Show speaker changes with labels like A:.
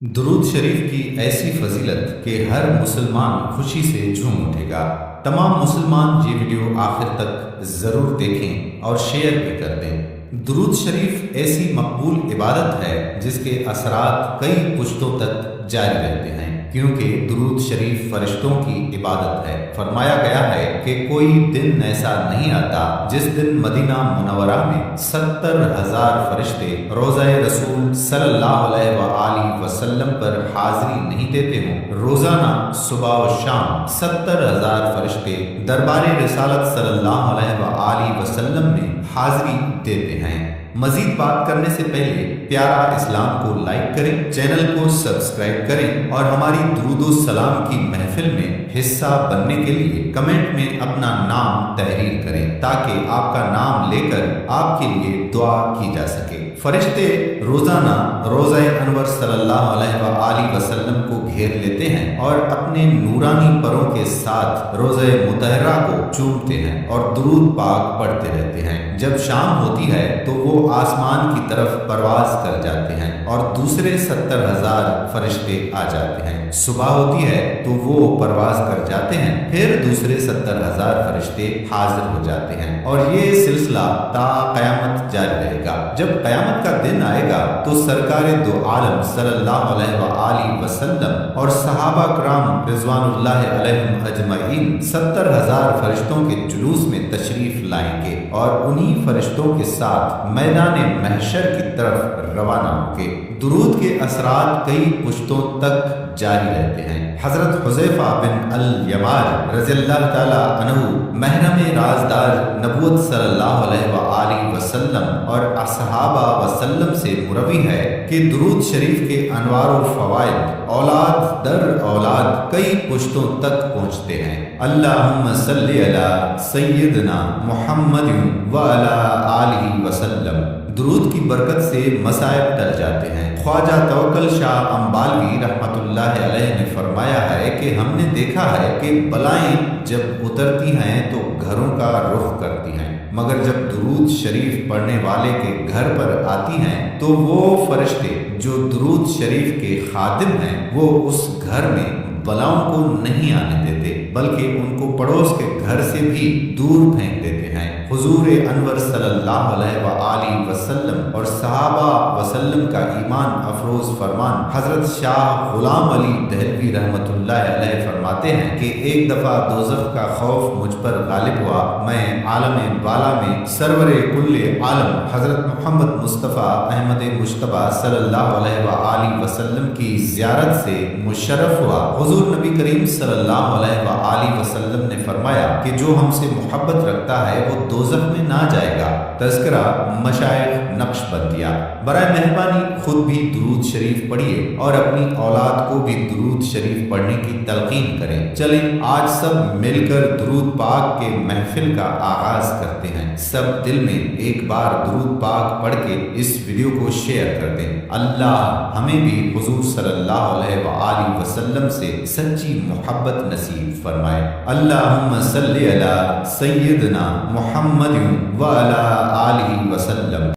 A: दुरूद शरीफ की ऐसी फजीलत कि हर मुसलमान खुशी से झूम उठेगा। तमाम मुसलमान ये वीडियो आखिर तक ज़रूर देखें और शेयर भी कर दें। दुरूद शरीफ ऐसी मकबूल इबादत है जिसके असरात कई पुश्तों तक जारी रहते हैं, क्योंकि दुरूद शरीफ फरिश्तों की इबादत है। फरमाया गया है कि कोई दिन ऐसा नहीं आता जिस दिन मदीना मुनव्वरा में 70,000 फरिश्ते रोज़ा रसूल सल्लल्लाहु अलैहि वसल्लम पर हाजिरी नहीं देते हों। रोजाना सुबह और शाम 70,000 फरिश्ते दरबार रिसालत सल्लल्लाहु अलैहि वसल्लम में हाजिरी देते हैं। मजीद बात करने से पहले प्यारा इस्लाम को लाइक करें, चैनल को सब्सक्राइब करें और हमारी दुरूद सलाम की महफिल में हिस्सा बनने के लिए कमेंट में अपना नाम तहरीर करें, ताकि आपका नाम लेकर आपके लिए दुआ की जा सके। फरिश्ते रोजाना रोज़ा अनवर सल्लल्लाहु अलैहि वसल्लम को घेर लेते हैं और अपने नूरानी परों के साथ रोज़ा मुतहरा को चूमते हैं और दुरूद पाक पढ़ते रहते हैं। जब शाम होती है तो वो आसमान की तरफ परवाज कर जाते हैं और दूसरे 70,000 फरिश्ते आ जाते हैं। सुबह होती है तो वो परवाज कर जाते हैं, फिर दूसरे 70,000 फरिश्ते हाजिर हो जाते हैं और ये सिलसिला ता क़यामत जारी रहेगा। जब क़यामत का दिन आएगा तो सरकारे दो आलम सल्लल्लाहु अलैहि वसल्लम और सहाबा कराम रिज़वानुल्लाह अलैहिम अजमईन 70,000 फरिश्तों के जुलूस में तशरीफ लाएंगे और उन्हीं फरिश्तों के साथ मैदान महशर की तरफ रवाना होंगे। दुरूद के असरात कई पुश्तों तक जारी रहते हैं। हजरत हुज़ैफा बिन अल यमान रज़ियल्लाहु ताला अन्हु महरम राजदार नबूवत सल्लल्लाहु अलैहि वसल्लम और असहाबा वसल्लम से मुरवी है कि दुरूद शरीफ के अनवार व फवाइद औलाद दर औलाद कई पुश्तों तक पहुँचते हैं। अल्लाहुम्मा सल्ली अला सय्यदना मुहम्मदिन व अला आलिहि वसल्लम। दुरूद की बरकत से मसाइब टल जाते हैं। ख्वाजा तवक्कल शाह अंबालवी रहमतुल्लाह अलैह ने फरमाया है कि हमने देखा है कि बलाएं जब उतरती हैं तो घरों का रुख करती हैं, मगर जब दुरूद शरीफ पढ़ने वाले के घर पर आती हैं तो वो फरिश्ते जो दुरूद शरीफ के खादिम हैं वो उस घर में बलाओं को नहीं आने देते, बल्कि उनको पड़ोस के घर से भी दूर फेंक देते हैं। हुजूर अनवर सल्लल्लाहु अलैहि वसल्लम और सहाबा वसल्लम का ईमान अफरोज फरमान हजरत शाह गुलाम अली दहलवी रहमतुल्लाह अलैह फरमाते हैं कि एक दफा दोज़ख का खौफ मुझ पर गालिब हुआ। मैं आलम बाला में सरवरे कुल्ले आलम हजरत मोहम्मद मुस्तफ़ा अहमद मुश्तबा सल्लल्लाहु अलैहि वसल्लम की ज़ियारत से मुशर्रफ हुआ। हुजूर नबी करीम सल्लल्लाहु अलैहि वसल्लम ने फरमाया कि जो हमसे मोहब्बत रखता है वो दोज़ख में ना जाएगा। तज़किरा मशाइख नक्शबंदिया। बराए मेहरबानी खुद भी दुरूद शरीफ पढ़िए और अपनी औलाद को भी दुरूद शरीफ पढ़ने की तलकीन करें। चलें आज सब मिलकर दुरूद पाक के महफिल का आगाज करते हैं। सब दिल में एक बार दुरूद पाक पढ़ के इस वीडियो को शेयर कर दें। अल्लाह हमें भी हुजूर सल्लल्लाहु अलैहि वसल्लम से सच्ची मोहब्बत नसीब फरमाए। अल्लाहुम्मा सल्ली अला सय्यदना मुहम्मदिन व अला आलिहि वसल्लम।